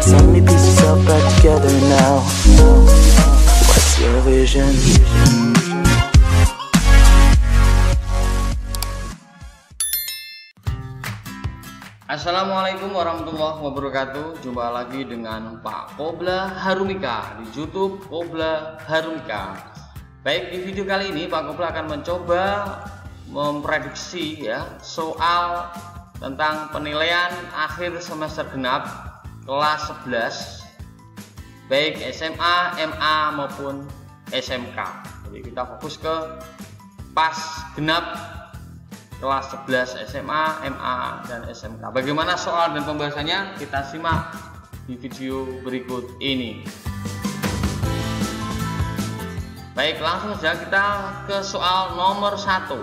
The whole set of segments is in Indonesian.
So many pieces all back together now. What's your vision? Assalamualaikum warahmatullahi wabarakatuh. Jumpa lagi dengan Pak Qobla Harumika di YouTube Qobla Harumika. Baik, di video kali ini Pak Qobla akan mencoba memprediksi ya soal tentang penilaian akhir semester genap kelas 11 baik SMA, MA maupun SMK. Jadi kita fokus ke pas genap kelas 11 SMA, MA, dan SMK. Bagaimana soal dan pembahasannya? Kita simak di video berikut ini. Baik, langsung saja kita ke soal nomor 1.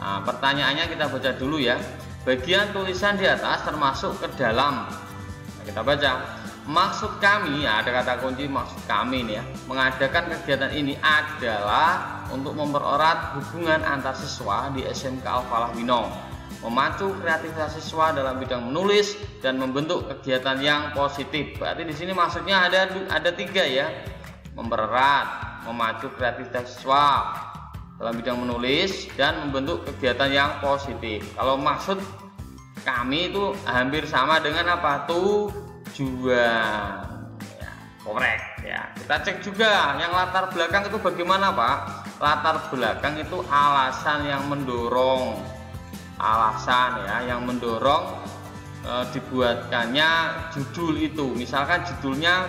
Nah, pertanyaannya kita baca dulu ya. Bagian tulisan di atas termasuk ke dalam. Nah, kita baca. Maksud kami, ya, ada kata kunci maksud kami nih ya, mengadakan kegiatan ini adalah untuk mempererat hubungan antar siswa di SMK Al-Falah Winong, memacu kreativitas siswa dalam bidang menulis dan membentuk kegiatan yang positif. Berarti di sini maksudnya ada 3 ya, mempererat, memacu kreativitas siswa dalam bidang menulis dan membentuk kegiatan yang positif. Kalau maksud kami itu hampir sama dengan apa? Tujuan ya, korek ya. Kita cek juga yang latar belakang itu bagaimana Pak. Latar belakang itu alasan yang mendorong, alasan ya yang mendorong dibuatkannya judul itu. Misalkan judulnya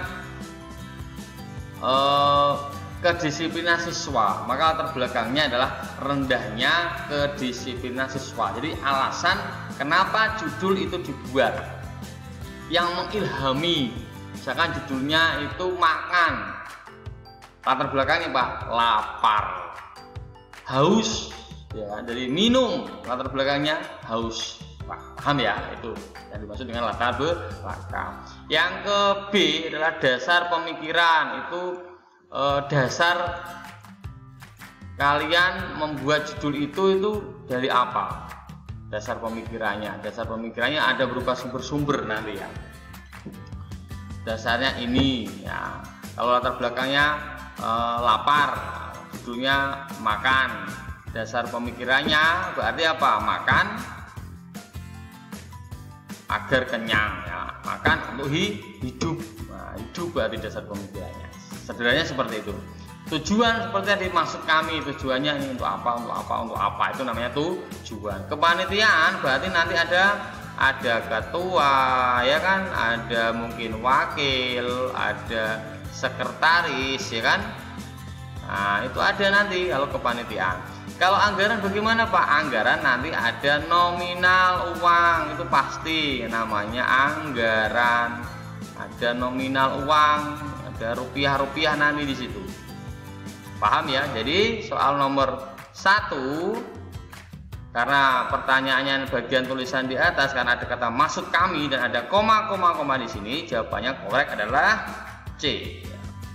kedisiplinan siswa, maka latar belakangnya adalah rendahnya kedisiplinan siswa. Jadi alasan kenapa judul itu dibuat yang mengilhami, misalkan judulnya itu makan, latar belakangnya Pak, lapar, haus ya, dari minum, latar belakangnya haus. Paham ya, itu yang dimaksud dengan latar belakang. Yang ke B adalah dasar pemikiran. Itu dasar kalian membuat judul itu dari apa? Dasar pemikirannya ada berupa sumber-sumber nanti ya. Dasarnya ini ya. Kalau latar belakangnya lapar, judulnya makan. Dasar pemikirannya berarti apa? Makan agar kenyang ya. Makan untuk hidup. Nah, hidup berarti dasar pemikirannya. Sederhananya seperti itu. Tujuan seperti yang dimaksud kami, tujuannya ini untuk apa, itu namanya tujuan. Kepanitiaan berarti nanti ada ketua ya kan, ada mungkin wakil, ada sekretaris ya kan. Nah, itu ada nanti kalau kepanitiaan. Kalau anggaran bagaimana Pak? Anggaran nanti ada nominal uang, itu pasti namanya anggaran. Ada nominal uang, ada rupiah nanti di situ. Paham ya? Jadi soal nomor 1, karena pertanyaannya bagian tulisan di atas, karena ada kata maksud kami dan ada koma di sini, jawabannya korek adalah C.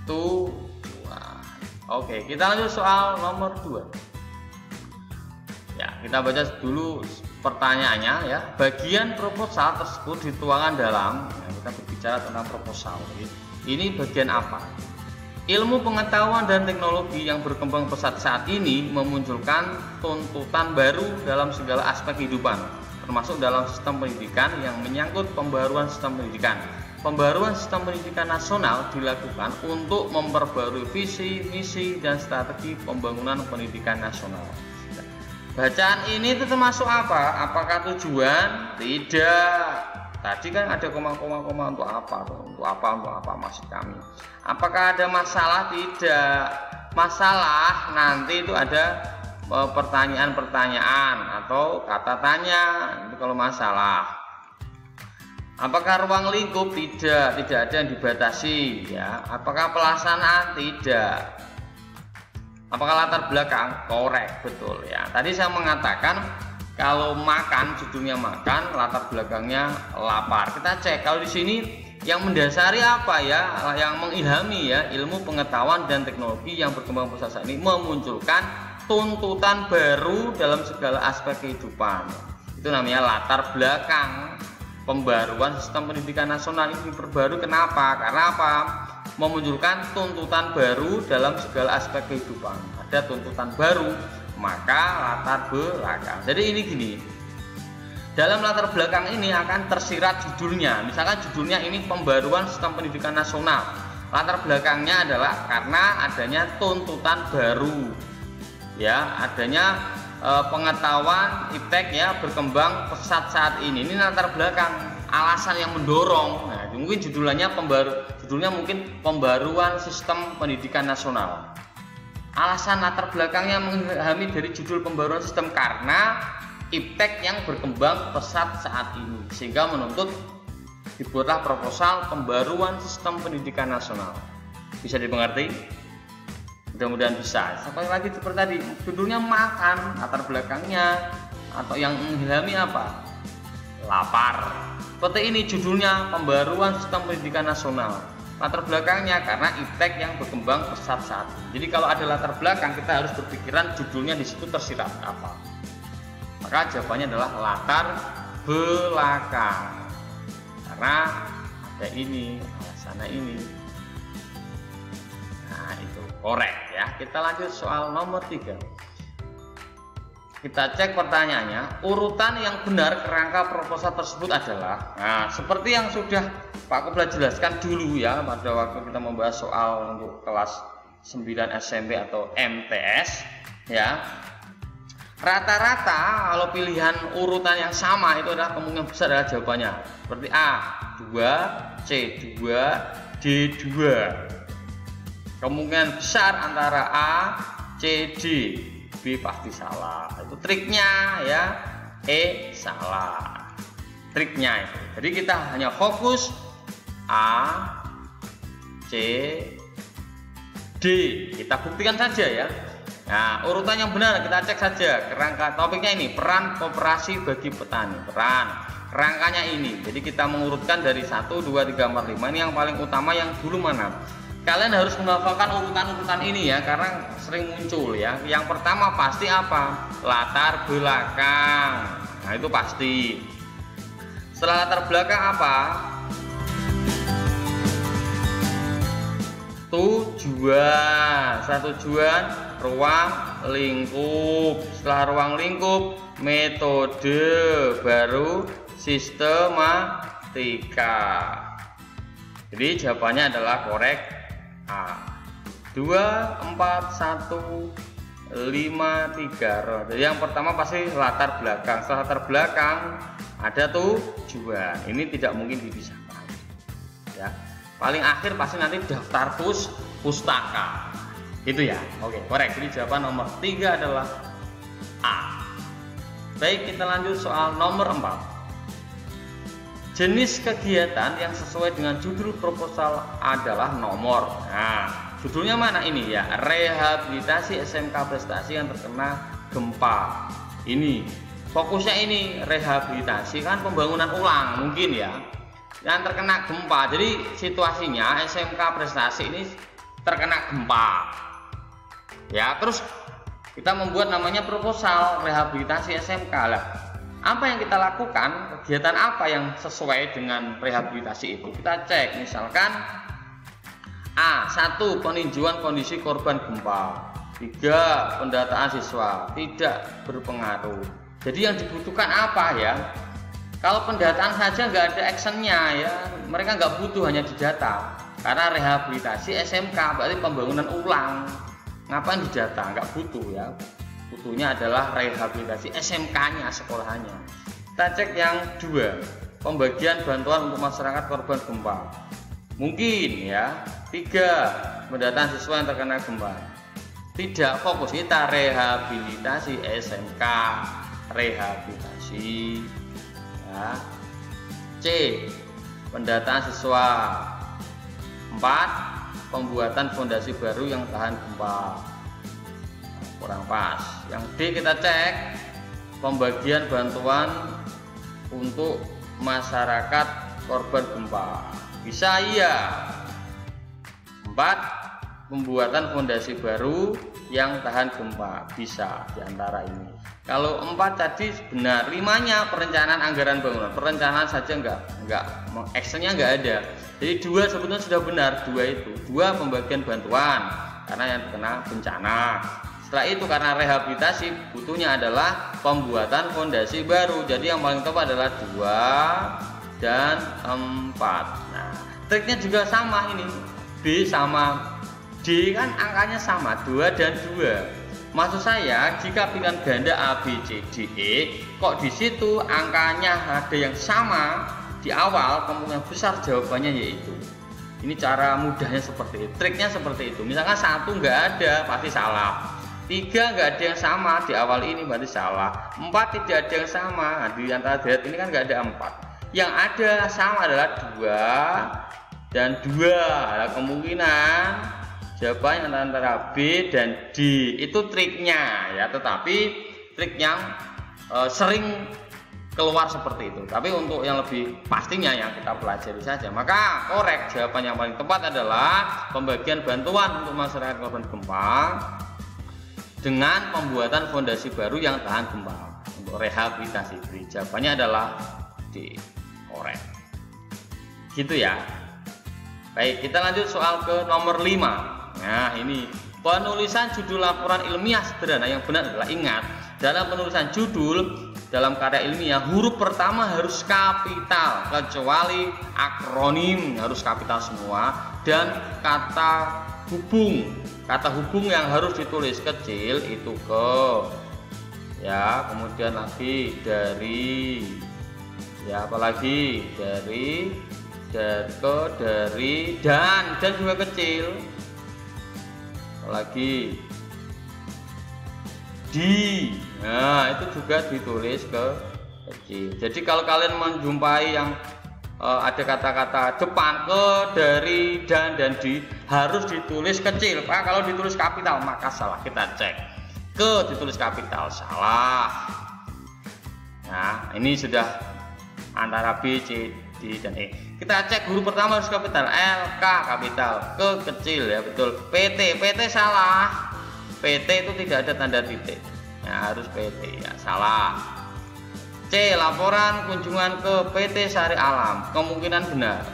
Tujuan. Oke, kita lanjut soal nomor 2. Ya, kita baca dulu pertanyaannya ya. Bagian proposal tersebut dituangkan dalam, ya, kita berbicara tentang proposal. Ini bagian apa? Ilmu pengetahuan dan teknologi yang berkembang pesat saat ini memunculkan tuntutan baru dalam segala aspek kehidupan, termasuk dalam sistem pendidikan yang menyangkut pembaruan sistem pendidikan. Pembaruan sistem pendidikan nasional dilakukan untuk memperbarui visi, misi, dan strategi pembangunan pendidikan nasional. Bacaan ini itu termasuk apa? Apakah tujuan? Tidak. Tadi kan ada koma untuk apa maksud kami. Apakah ada masalah? Tidak. Masalah nanti itu ada pertanyaan-pertanyaan atau kata tanya, itu kalau masalah. Apakah ruang lingkup? Tidak ada yang dibatasi ya. Apakah pelaksanaan? Tidak. Apakah latar belakang? Korek, betul ya. Tadi saya mengatakan kalau makan, judulnya makan, latar belakangnya lapar. Kita cek kalau di sini yang mendasari apa ya, yang mengilhami ya, ilmu pengetahuan dan teknologi yang berkembang pesat saat ini memunculkan tuntutan baru dalam segala aspek kehidupan. Itu namanya latar belakang. pembaruan sistem pendidikan nasional ini diperbarui. Kenapa? Karena apa? Memunculkan tuntutan baru dalam segala aspek kehidupan. Ada tuntutan baru, maka latar belakang. Jadi ini gini, dalam latar belakang ini akan tersirat judulnya. Misalkan judulnya ini pembaruan sistem pendidikan nasional. Latar belakangnya adalah karena adanya tuntutan baru, ya, adanya pengetahuan iptek ya berkembang pesat saat ini. Ini latar belakang, alasan yang mendorong. Nah, mungkin judulnya mungkin pembaruan sistem pendidikan nasional. Alasan latar belakangnya memahami dari judul pembaruan sistem karena iptek yang berkembang pesat saat ini, sehingga menuntut dibuatlah proposal pembaruan sistem pendidikan nasional. Bisa dimengerti? Mudah-mudahan bisa. Sekali lagi seperti tadi, judulnya makan, latar belakangnya atau yang mengilhami apa? Lapar. Seperti ini judulnya pembaruan sistem pendidikan nasional. Latar belakangnya karena iptek yang berkembang pesat saat ini. Jadi kalau ada latar belakang, kita harus berpikiran judulnya di situ tersirat apa. Maka jawabannya adalah latar belakang. Karena ada ini, alasannya ini. Nah, itu korek ya. Kita lanjut soal nomor 3. Kita cek pertanyaannya, urutan yang benar kerangka proposal tersebut adalah, nah, seperti yang sudah Pak Kepala jelaskan dulu ya pada waktu kita membahas soal untuk kelas 9 SMP atau MTS ya. Rata-rata kalau pilihan urutan yang sama itu adalah kemungkinan besar adalah jawabannya seperti A 2, C 2, D 2. Kemungkinan besar antara A, C, D. B pasti salah. Itu triknya ya. E salah. Triknya itu. Jadi kita hanya fokus A, C, D. Kita buktikan saja ya. Nah, urutan yang benar kita cek saja. Kerangka topiknya ini peran koperasi bagi petani. Kerangkanya ini. Jadi kita mengurutkan dari 1, 2, 3, 4, 5. Ini yang paling utama, yang dulu mana? Kalian harus menghafalkan urutan-urutan ini ya, karena sering muncul ya. Yang pertama pasti apa? Latar belakang. Nah, itu pasti. Setelah latar belakang apa? Tujuan. Setelah tujuan, ruang lingkup. Setelah ruang lingkup, metode, baru sistematika. Jadi jawabannya adalah korek A. 2, 4, 1, 5, 3. Jadi yang pertama pasti latar belakang. Setelah latar belakang ada tujuan. Ini tidak mungkin dipisahkan. Ya. Paling akhir pasti nanti daftar pustaka. Itu ya. Oke, korek. Jadi jawaban nomor 3 adalah A. Baik, kita lanjut soal nomor 4. Jenis kegiatan yang sesuai dengan judul proposal adalah nomor. Nah, judulnya mana ini ya? Rehabilitasi SMK prestasi yang terkena gempa. Ini fokusnya ini rehabilitasi, kan pembangunan ulang mungkin ya. Yang terkena gempa. Jadi situasinya SMK prestasi ini terkena gempa. Ya, terus kita membuat namanya proposal rehabilitasi SMK lah. Apa yang kita lakukan, kegiatan apa yang sesuai dengan rehabilitasi itu? Kita cek, misalkan A. 1. Peninjauan kondisi korban gempa. 3. Pendataan siswa. Tidak berpengaruh. Jadi yang dibutuhkan apa ya? Kalau pendataan saja nggak ada actionnya ya, mereka nggak butuh, hanya didata. Karena rehabilitasi SMK berarti pembangunan ulang. Ngapain didata? Nggak butuh ya. Butuhnya adalah rehabilitasi SMK-nya, sekolahannya. Kita cek yang 2, pembagian bantuan untuk masyarakat korban gempa. Mungkin ya. 3, pendataan siswa yang terkena gempa. Tidak fokus, kita rehabilitasi SMK, rehabilitasi ya. C, pendataan siswa. 4, pembuatan fondasi baru yang tahan gempa. Kurang pas. Yang D kita cek, pembagian bantuan untuk masyarakat korban gempa. Bisa iya. 4, pembuatan fondasi baru yang tahan gempa. Bisa diantara ini. Kalau 4 tadi benar, 5-nya perencanaan anggaran bangunan, perencanaan saja enggak, actionnya enggak ada. Jadi 2 sebetulnya sudah benar, 2 itu, 2 pembagian bantuan karena yang terkena bencana. Setelah itu karena rehabilitasi butuhnya adalah pembuatan fondasi baru. Jadi yang paling tepat adalah 2 dan 4. Nah, triknya juga sama ini, B sama D kan angkanya sama, 2 dan 2. Maksud saya, jika pilihan ganda A, B, C, D, E, kok di situ angkanya ada yang sama di awal, kemungkinan besar jawabannya yaitu. Ini cara mudahnya seperti itu, triknya seperti itu. Misalkan 1 nggak ada, pasti salah. 3 nggak ada yang sama di awal ini, berarti salah. 4 tidak ada yang sama, di antara deret ini kan nggak ada 4. Yang ada sama adalah 2 dan 2. Nah, kemungkinan jawabannya antara B dan D. Itu triknya ya, tetapi trik yang sering keluar seperti itu. Tapi untuk yang lebih pastinya yang kita pelajari saja, maka korek jawaban yang paling tepat adalah pembagian bantuan untuk masyarakat korban gempa dengan pembuatan fondasi baru yang tahan gempa untuk rehabilitasi. Jawabannya adalah D, korek. Gitu ya. Baik, kita lanjut soal ke nomor 5. Nah, ini penulisan judul laporan ilmiah sederhana yang benar adalah, ingat, dalam penulisan judul dalam karya ilmiah huruf pertama harus kapital kecuali akronim harus kapital semua, dan kata hubung yang harus ditulis kecil itu ke, ya, kemudian lagi dari, ya, apalagi dari, ke, dari, dan juga kecil, lagi di, nah itu juga ditulis ke kecil. Jadi kalau kalian menjumpai yang ada kata-kata depan, ke, dari, dan di harus ditulis kecil. Pak, kalau ditulis kapital maka salah. Kita cek, ke ditulis kapital, salah. Nah, ini sudah antara B, C, D, dan E. Kita cek huruf pertama harus kapital, L, K kapital, ke kecil, ya betul. PT salah. PT itu tidak ada tanda titik, ya harus PT, ya salah. C, laporan kunjungan ke PT Sari Alam, kemungkinan benar.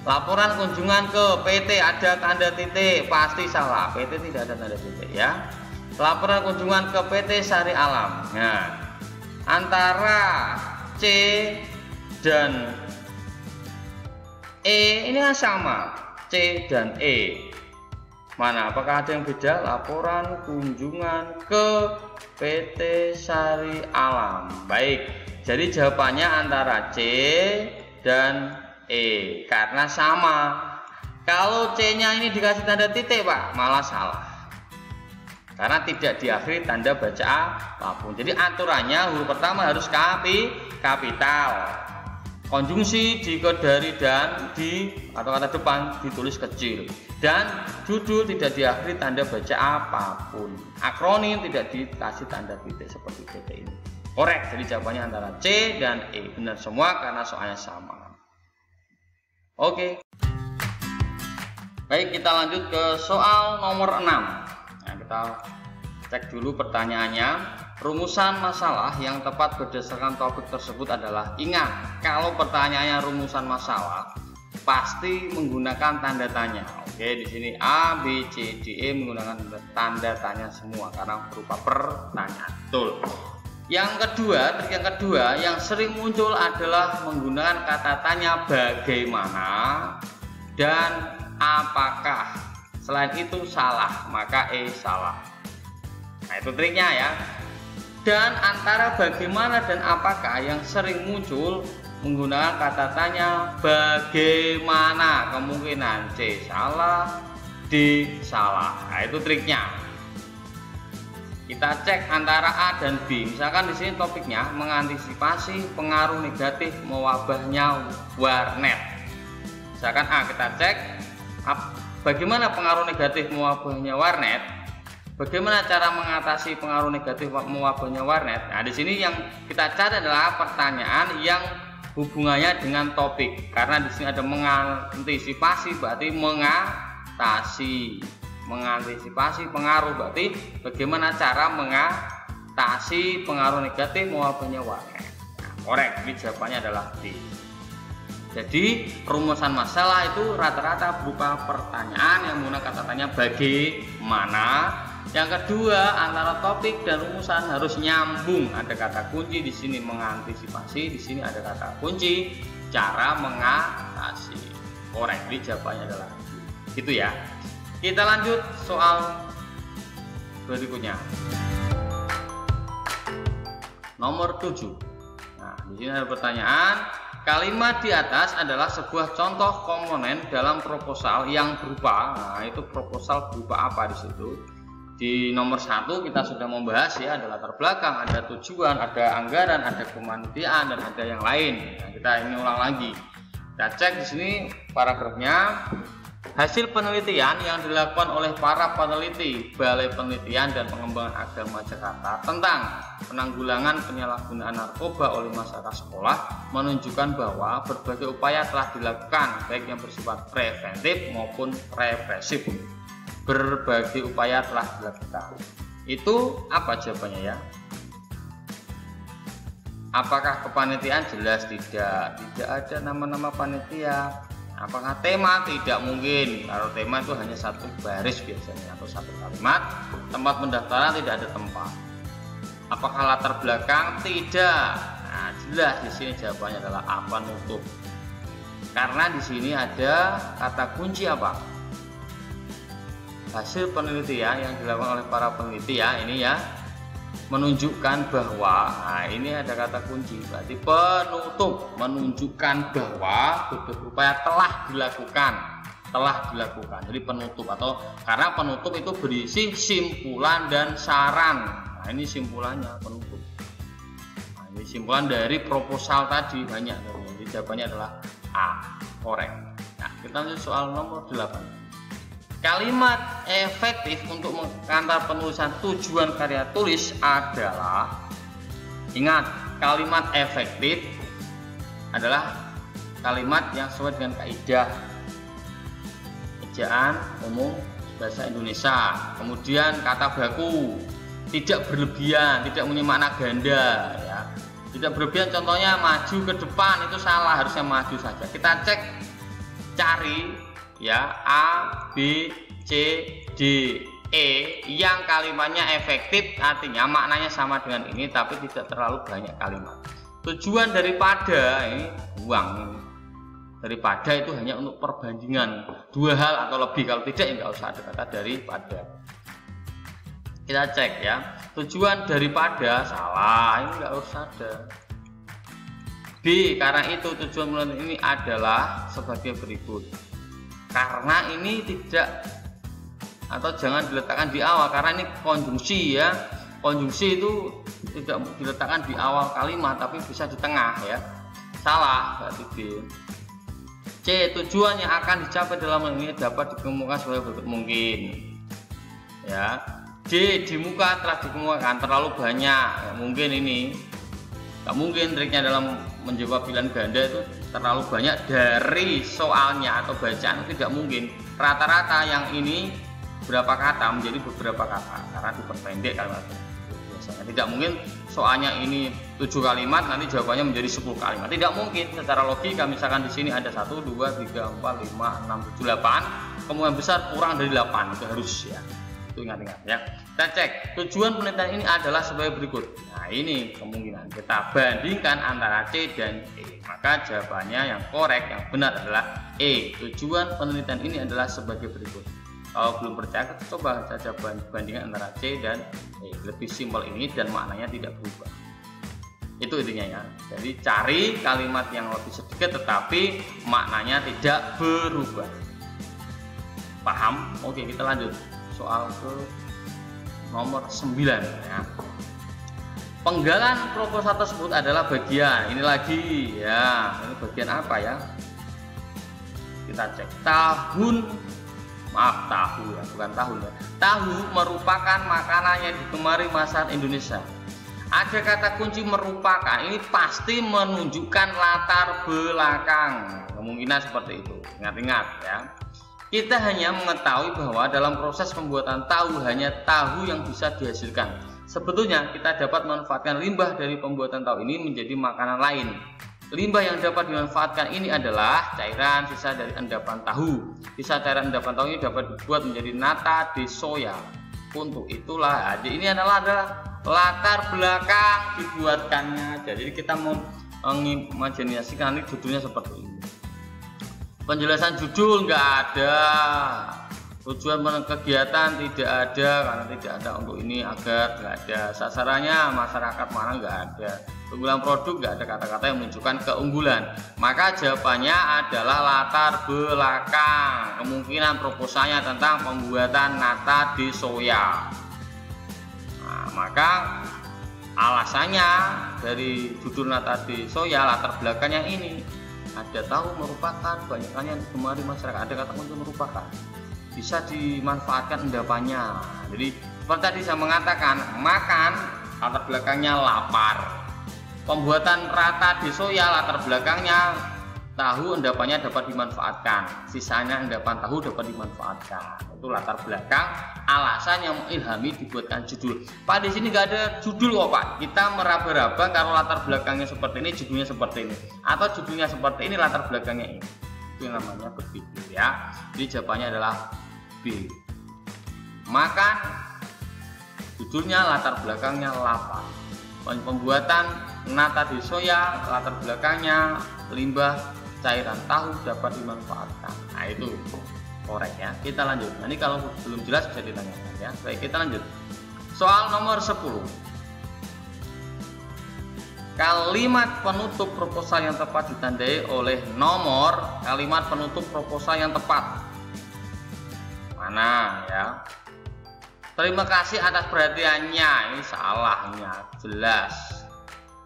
Laporan kunjungan ke PT ada tanda titik, pasti salah. PT tidak ada tanda titik, ya. Laporan kunjungan ke PT Sari Alam. Nah, antara C dan E ini kan sama, C dan E. Mana? Apakah ada yang beda? Laporan kunjungan ke PT Sari Alam. Baik, jadi jawabannya antara C dan E karena sama. Kalau C-nya ini dikasih tanda titik, Pak, malah salah. Karena tidak diakhiri tanda baca apapun. Jadi aturannya huruf pertama harus kapital. Konjungsi di, ke, dari, dan di atau kata depan ditulis kecil, dan judul tidak diakhiri tanda baca apapun. Akronim tidak dikasih tanda titik seperti PT ini. Korek, jadi jawabannya antara C dan E. Benar semua karena soalnya sama. Oke. Baik, kita lanjut ke soal nomor 6. Nah, kita cek dulu pertanyaannya. Rumusan masalah yang tepat berdasarkan topik tersebut adalah, ingat, kalau pertanyaannya rumusan masalah pasti menggunakan tanda tanya. Oke, di sini A, B, C, D, E menggunakan tanda tanya semua karena berupa pertanyaan. Betul. Yang kedua yang sering muncul adalah menggunakan kata tanya bagaimana dan apakah. Selain itu salah, maka E salah. Nah, itu triknya ya. Dan antara bagaimana dan apakah yang sering muncul menggunakan kata tanya bagaimana, kemungkinan C salah, D salah. Nah, itu triknya. Kita cek antara A dan B. Misalkan di sini topiknya mengantisipasi pengaruh negatif mewabahnya warnet. Misalkan A, kita cek bagaimana pengaruh negatif mewabahnya warnet. Bagaimana cara mengatasi pengaruh negatif mewabahnya warnet? Nah, di sini yang kita cari adalah pertanyaan yang hubungannya dengan topik. Karena di sini ada mengantisipasi, berarti mengatasi pengaruh, berarti bagaimana cara tasi pengaruh negatif mewabahnya warnet. Nah, korek, ini jawabannya adalah D. Jadi rumusan masalah itu rata-rata berupa pertanyaan yang menggunakan kata tanya bagaimana. Yang kedua, antara topik dan rumusan harus nyambung. Ada kata kunci di sini mengantisipasi, di sini ada kata kunci cara mengatasi. Korek, ini jawabannya adalah gitu ya. Kita lanjut soal berikutnya. Nomor 7. Nah, di sini ada pertanyaan. Kalimat di atas adalah sebuah contoh komponen dalam proposal yang berupa, nah itu proposal berupa apa di situ? Di nomor 1 kita sudah membahas ya, ada latar belakang, ada tujuan, ada anggaran, ada kemanitiaan, dan ada yang lain. Nah, kita ini ulang lagi. Kita cek di sini paragrafnya. Hasil penelitian yang dilakukan oleh para peneliti Balai Penelitian dan Pengembangan Agama Jakarta tentang penanggulangan penyalahgunaan narkoba oleh masyarakat sekolah menunjukkan bahwa berbagai upaya telah dilakukan, baik yang bersifat preventif maupun represif. Berbagai upaya telah dilakukan. Itu apa jawabannya ya? Apakah kepanitiaan? Jelas tidak. Tidak ada nama-nama panitia. Apakah tema? Tidak mungkin. Kalau tema itu hanya satu baris biasanya atau satu kalimat. Tempat pendaftaran tidak ada tempat. Apakah latar belakang? Tidak. Nah, jelas di sini jawabannya adalah apa nutup. Karena di sini ada kata kunci apa? Hasil penelitian yang dilakukan oleh para peneliti ya, ini ya menunjukkan bahwa, nah ini ada kata kunci, berarti penutup, menunjukkan bahwa berbagai upaya telah dilakukan, jadi penutup, atau karena penutup itu berisi simpulan dan saran. Nah ini simpulannya penutup. Nah, ini simpulan dari proposal tadi banyak, jadi jawabannya adalah A, korek. Nah kita lanjut soal nomor 8. Kalimat efektif untuk mengantar penulisan tujuan karya tulis adalah, ingat, kalimat efektif adalah kalimat yang sesuai dengan kaidah ejaan umum bahasa Indonesia. Kemudian kata baku, tidak berlebihan, tidak punya makna ganda ya. Tidak berlebihan, contohnya maju ke depan, itu salah, harusnya maju saja. Kita cek, cari ya A, B, C, D, E yang kalimatnya efektif, artinya maknanya sama dengan ini tapi tidak terlalu banyak kalimat. Tujuan daripada ini uang ini. Daripada itu hanya untuk perbandingan dua hal atau lebih, kalau tidak ya nggak usah ada kata daripada. Kita cek ya, tujuan daripada salah, ini nggak usah ada. B, karena itu tujuan bulan ini adalah sebagai berikut. Karena ini tidak, atau jangan diletakkan di awal karena ini konjungsi ya. Konjungsi itu tidak diletakkan di awal kalimat tapi bisa di tengah ya. Salah berarti B. C, tujuan yang akan dicapai dalam ini dapat dikemukakan sebagai berikut mungkin ya. D, di muka telah dikemukakan terlalu banyak ya, mungkin ini nggak mungkin. Triknya dalam menjawab pilihan ganda itu terlalu banyak dari soalnya atau bacaan, tidak mungkin. Rata-rata yang ini berapa kata menjadi beberapa kata karena diperpendek kalimatnya biasanya. Tidak mungkin soalnya ini 7 kalimat nanti jawabannya menjadi 10 kalimat, tidak mungkin. Secara logika misalkan di sini ada 1, 2, 3, 4, 5, 6, 7, 8, kemungkinan besar kurang dari 8 itu harus ya. Itu ingat-ingat ya. Kita cek, tujuan penelitian ini adalah sebagai berikut. Nah ini kemungkinan, kita bandingkan antara C dan E, maka jawabannya yang korek, yang benar adalah E. Tujuan penelitian ini adalah sebagai berikut. Kalau belum percaya, coba saja bandingkan antara C dan E. Lebih simpel ini dan maknanya tidak berubah. Itu intinya ya. Jadi cari kalimat yang lebih sedikit tetapi maknanya tidak berubah. Paham? Oke, kita lanjut soal ke nomor 9 ya. Penggalan proposal tersebut adalah bagian, ini lagi ya, ini bagian apa ya? Kita cek tahu ya, bukan tahun ya. Tahu merupakan makanan yang digemari masyarakat Indonesia. Ada kata kunci merupakan, ini pasti menunjukkan latar belakang, kemungkinan seperti itu. Ingat-ingat ya. Kita hanya mengetahui bahwa dalam proses pembuatan tahu hanya tahu yang bisa dihasilkan. Sebetulnya kita dapat memanfaatkan limbah dari pembuatan tahu ini menjadi makanan lain. Limbah yang dapat dimanfaatkan ini adalah cairan sisa dari endapan tahu. Sisa cairan endapan tahu ini dapat dibuat menjadi nata de soya. Untuk itulah, jadi ini adalah latar belakang dibuatkannya. Jadi kita mau mengimajinasikan ini judulnya seperti ini. Penjelasan judul nggak ada, tujuan kegiatan tidak ada, karena tidak ada untuk ini agar nggak ada, sasarannya masyarakat mana nggak ada, keunggulan produk nggak ada kata-kata yang menunjukkan keunggulan. Maka jawabannya adalah latar belakang, kemungkinan proposalnya tentang pembuatan nata de soya. Nah, maka alasannya dari judul nata de soya, latar belakangnya ini ada tahu merupakan banyakannya kemarin masyarakat, ada kata kunci merupakan, bisa dimanfaatkan endapannya. Jadi seperti tadi saya mengatakan, makan latar belakangnya lapar. Pembuatan rata de soya latar belakangnya tahu endapannya dapat dimanfaatkan, sisanya endapan tahu dapat dimanfaatkan. Itu latar belakang alasan yang mengilhami dibuatkan judul. Pak, di sini nggak ada judul kok Pak. Kita meraba-raba kalau latar belakangnya seperti ini, judulnya seperti ini, atau judulnya seperti ini, latar belakangnya ini. Itu yang namanya berpikir ya. Jadi jawabannya adalah B. Makan, judulnya latar belakangnya lapar. Pembuatan nata de soya latar belakangnya limbah cairan tahu dapat dimanfaatkan. Nah itu korek ya. Kita lanjut. Nah, ini kalau belum jelas bisa ditanyakan ya. Baik, kita lanjut. Soal nomor 10. Kalimat penutup proposal yang tepat ditandai oleh nomor kalimat penutup proposal yang tepat. Mana ya? Terima kasih atas perhatiannya. Ini salahnya jelas.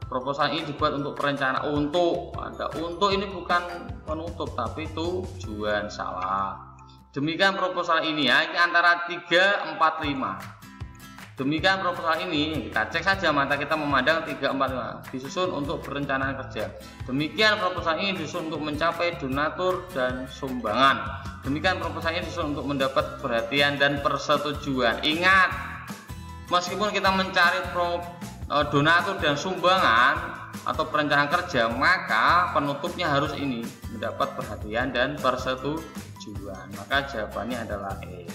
Proposal ini dibuat untuk perencanaan. Untuk ada untuk ini bukan penutup tapi tujuan, salah. Demikian proposal ini ya, ini antara 3, 4, 5. Demikian proposal ini, kita cek saja mata kita memandang 3, 4, 5. Disusun untuk perencanaan kerja. Demikian proposal ini disusun untuk mencapai donatur dan sumbangan. Demikian proposal ini disusun untuk mendapat perhatian dan persetujuan. Ingat, meskipun kita mencari donatur dan sumbangan atau perencanaan kerja, maka penutupnya harus ini, mendapat perhatian dan persetujuan. Maka jawabannya adalah E.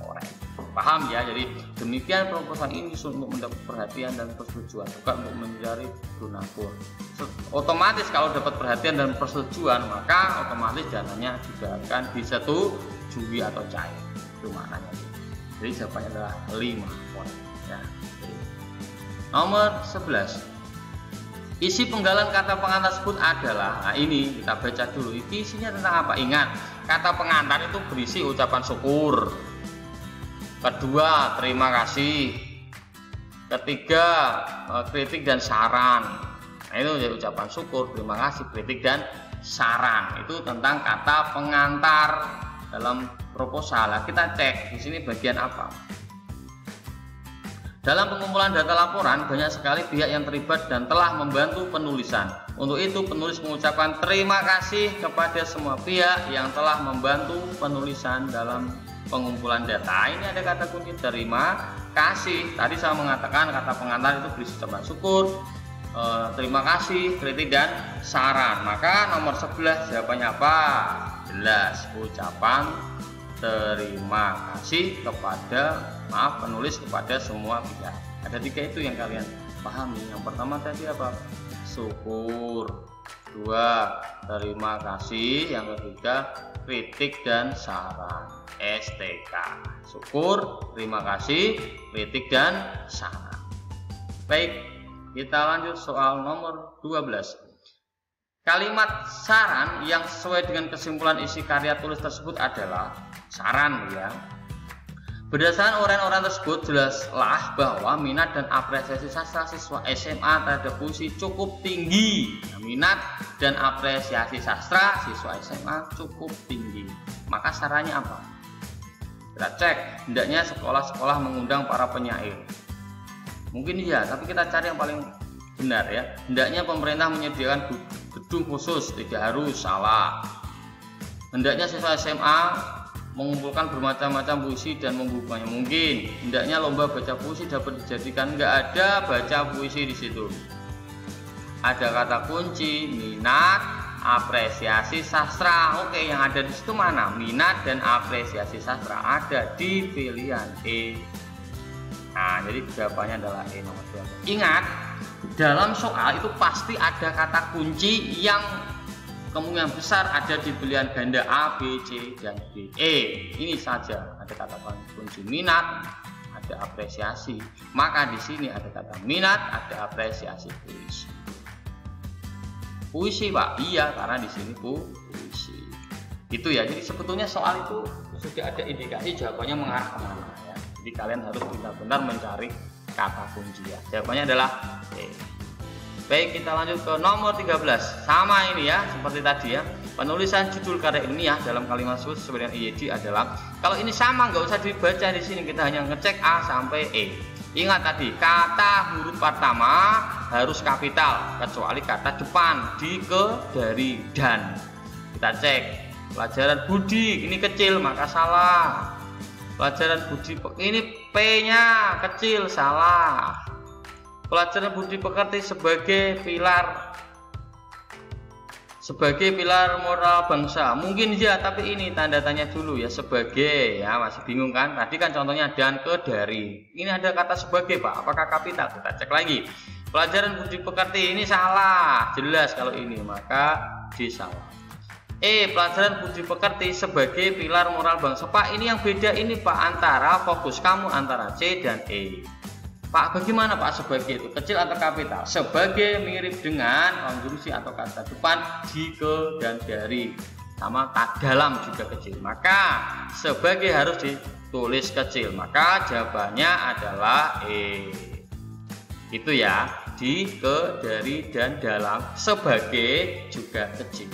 Korek. Paham ya? Jadi demikian proposal ini untuk mendapat perhatian dan persetujuan, bukan untuk mencari donatur. Otomatis kalau dapat perhatian dan persetujuan, maka otomatis dananya juga akan disetujui atau cair. Itu maknanya. Jadi jawabannya adalah 5. Ya. Nomor 11. Isi penggalan kata pengantar tersebut adalah, nah ini kita baca dulu. Ini isinya tentang apa? Ingat, kata pengantar itu berisi ucapan syukur. Kedua, terima kasih. Ketiga, kritik dan saran. Nah, itu jadi ucapan syukur, terima kasih, kritik dan saran. Itu tentang kata pengantar dalam proposal. Nah, kita cek di sini bagian apa. Dalam pengumpulan data laporan, banyak sekali pihak yang terlibat dan telah membantu penulisan. Untuk itu, penulis mengucapkan terima kasih kepada semua pihak yang telah membantu penulisan dalam pengumpulan data. Ini ada kata kunci terima kasih. Tadi saya mengatakan kata pengantar itu berisi ucapan syukur, terima kasih, kritik dan saran. Maka nomor 11 jawabannya apa? Jelas, ucapan terima kasih kepada penulis kepada semua pihak. Ada 3 itu yang kalian pahami. Yang pertama tadi apa? Syukur. 2, terima kasih. Yang ketiga, kritik dan saran. STK. Syukur, terima kasih, kritik dan saran. Baik, kita lanjut soal nomor 12. Kalimat saran yang sesuai dengan kesimpulan isi karya tulis tersebut adalah saran ya. Berdasarkan uraian tersebut, jelaslah bahwa minat dan apresiasi sastra siswa SMA terhadap puisi cukup tinggi. Nah, minat dan apresiasi sastra siswa SMA cukup tinggi. Maka sarannya apa? Kita cek, hendaknya sekolah-sekolah mengundang para penyair. Mungkin iya, tapi kita cari yang paling benar ya. Hendaknya pemerintah menyediakan gedung khusus, tidak harus, salah. Hendaknya siswa SMA mengumpulkan bermacam-macam puisi dan membukunya. Mungkin hendaknya lomba baca puisi dapat dijadikan. Nggak ada baca puisi di situ. Ada kata kunci minat, apresiasi sastra. Oke, yang ada di situ mana? Minat dan apresiasi sastra ada di pilihan E. Nah, jadi jawabannya adalah E nomor 2. Ingat, dalam soal itu pasti ada kata kunci yang kemungkinan besar ada di pilihan ganda A, B, C, dan D. E. Ini saja ada kata kunci minat, ada apresiasi. Maka di sini ada kata minat, ada apresiasi puisi. Puisi, Pak. Iya, karena di sini puisi. Itu ya. Jadi sebetulnya soal itu sudah ada indikasi jawabannya mengarah kemana ya. Jadi kalian harus benar-benar mencari kata kunci ya. Jawabannya adalah E. Baik, kita lanjut ke nomor 13. Sama ini ya, seperti tadi ya. Penulisan judul karya ilmiah dalam kalimat sesuai dengan IYD adalah, kalau ini sama nggak usah dibaca di sini, kita hanya ngecek A sampai E. Ingat tadi, kata huruf pertama harus kapital kecuali kata depan, di, ke, dari, dan. Kita cek. Pelajaran budi ini kecil maka salah. Pelajaran budi ini P-nya kecil, salah. Pelajaran budi pekerti sebagai pilar moral bangsa. Mungkin ya, tapi ini tanda tanya dulu ya, sebagai ya, masih bingung kan? Tadi kan contohnya dan, ke, dari. Ini ada kata sebagai, Pak. Apakah kapital? Kita cek lagi. Pelajaran budi pekerti ini salah. Jelas kalau ini, maka D salah. E, pelajaran budi pekerti sebagai pilar moral bangsa. Pak, ini yang beda ini, Pak, antara fokus kamu antara C dan E. Pak, bagaimana Pak sebagai itu? Kecil atau kapital? Sebagai mirip dengan konjungsi atau kata depan, di, ke, dan dari. Sama dalam juga kecil. Maka sebagai harus ditulis kecil. Maka jawabannya adalah E. Itu ya, di, ke, dari, dan dalam. Sebagai juga kecil.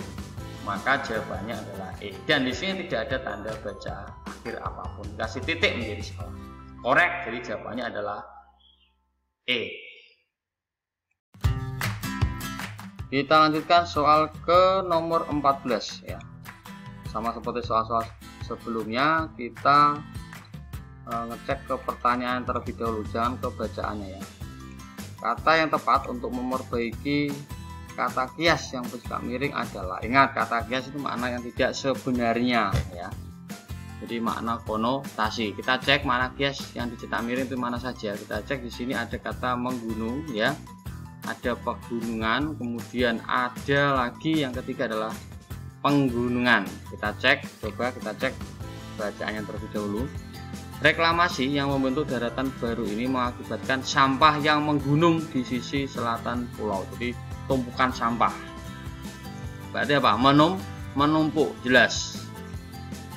Maka jawabannya adalah E. Dan di sini tidak ada tanda baca akhir apapun. Kasih titik menjadi salah. Korek, jadi jawabannya adalah E. Kita lanjutkan soal ke nomor 14 ya. Sama seperti soal-soal sebelumnya, kita ngecek ke pertanyaan terlebih dahulu, jangan ke bacaannya ya. Kata yang tepat untuk memperbaiki kata kias yang bersikap miring adalah, ingat kata kias itu makna yang tidak sebenarnya ya. Jadi makna konotasi. Kita cek mana kias yang dicetak miring itu mana saja. Kita cek di sini ada kata menggunung ya. Ada pegunungan, kemudian ada lagi yang ketiga adalah penggunungan. Kita cek, coba kita cek bacaannya terlebih dahulu. Reklamasi yang membentuk daratan baru ini mengakibatkan sampah yang menggunung di sisi selatan pulau. Jadi tumpukan sampah. Berarti apa? Menumpuk, jelas.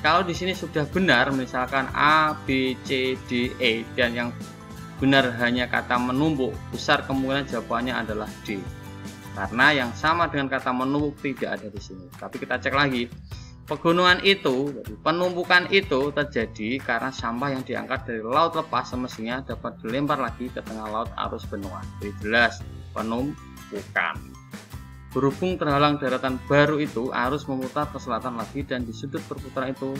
Kalau di sini sudah benar, misalkan A, B, C, D, E, dan yang benar hanya kata menumpuk, besar kemungkinan jawabannya adalah D. Karena yang sama dengan kata menumpuk tidak ada di sini. Tapi kita cek lagi. Pegunungan itu, penumpukan itu terjadi karena sampah yang diangkat dari laut lepas semestinya dapat dilempar lagi ke tengah laut arus benua. Jadi jelas penumpukan. Berhubung terhalang daratan baru itu, arus memutar ke selatan lagi dan di sudut perputaran itu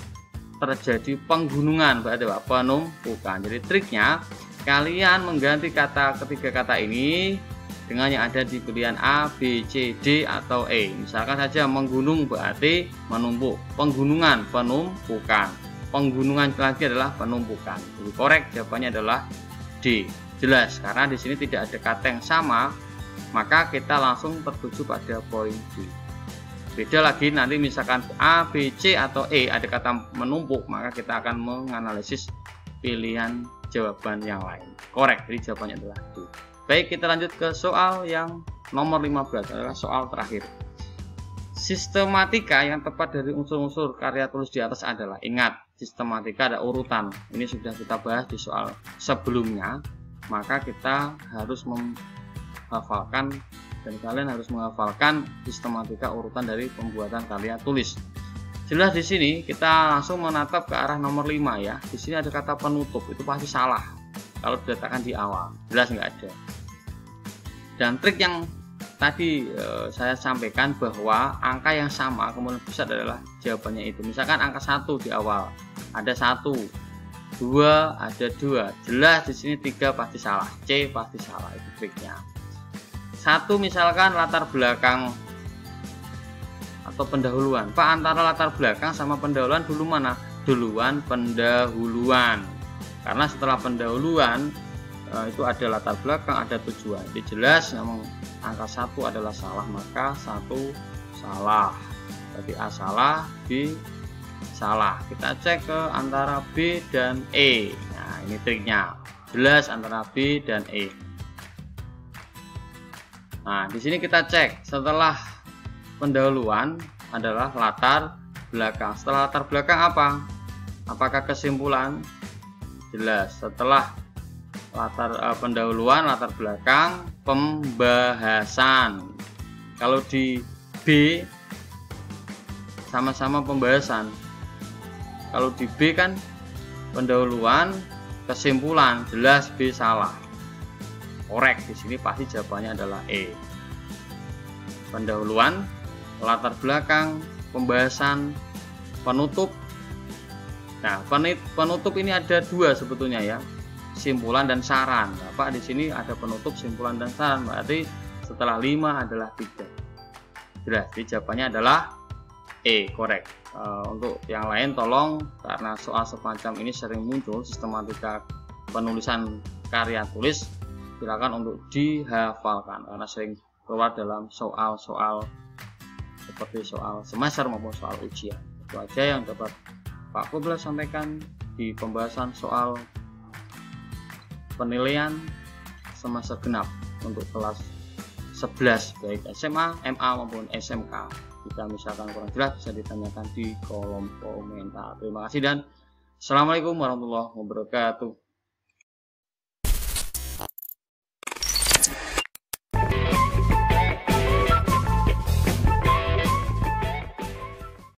terjadi penggunungan, berarti penumpukan. Jadi triknya kalian mengganti ketiga kata ini dengan yang ada di pilihan A, B, C, D atau E. Misalkan saja menggunung berarti menumpuk, penggunungan penumpukan, penggunungan lagi adalah penumpukan. Jadi korek jawabannya adalah D. Jelas karena di sini tidak ada kata yang sama, maka kita langsung tertuju pada poin D. Beda lagi nanti misalkan A, B, C atau E ada kata menumpuk, maka kita akan menganalisis pilihan jawaban yang lain. Korek, jadi jawabannya adalah D. Baik, kita lanjut ke soal yang nomor 15 adalah soal terakhir. Sistematika yang tepat dari unsur-unsur karya tulis di atas adalah, ingat sistematika ada urutan. Ini sudah kita bahas di soal sebelumnya, maka kita harus menghafalkan dan kalian harus menghafalkan sistematika urutan dari pembuatan karya tulis. Jelas di sini kita langsung menatap ke arah nomor 5 ya. Di sini ada kata penutup, itu pasti salah kalau diletakkan di awal, jelas nggak ada. Dan trik yang tadi saya sampaikan bahwa angka yang sama kemudian besar adalah jawabannya itu. Misalkan angka 1 di awal, ada 1, 2 ada 2. Jelas di sini 3 pasti salah, C pasti salah, itu triknya. 1 misalkan latar belakang atau pendahuluan. Pak, antara latar belakang sama pendahuluan dulu mana? Duluan pendahuluan. Karena setelah pendahuluan itu ada latar belakang, ada tujuan. Jadi jelas memang angka 1 adalah salah, maka 1 salah. Jadi A salah, B salah. Kita cek ke antara B dan E. Nah, ini triknya. Jelas antara B dan E. Nah, di sini kita cek setelah pendahuluan adalah latar belakang. Setelah latar belakang apa? Apakah kesimpulan? Jelas. Setelah pendahuluan, latar belakang, pembahasan. Kalau di B sama-sama pembahasan. Kalau di B kan pendahuluan, kesimpulan. Jelas B salah. Korek, di sini pasti jawabannya adalah E. Pendahuluan, latar belakang, pembahasan, penutup. Nah, penutup ini ada 2 sebetulnya ya, simpulan dan saran. Pak, di sini ada penutup, simpulan dan saran, berarti setelah 5 adalah 3. Jelas, jawabannya adalah E, korek. Untuk yang lain tolong, karena soal semacam ini sering muncul sistematika penulisan karya tulis, silakan untuk dihafalkan karena sering keluar dalam soal-soal seperti soal semester maupun soal ujian. Itu aja yang dapat Pak Kobler sampaikan di pembahasan soal penilaian semester genap untuk kelas 11 baik SMA, MA maupun SMK. Jika misalkan kurang jelas bisa ditanyakan di kolom komentar. Terima kasih dan Assalamualaikum warahmatullahi wabarakatuh.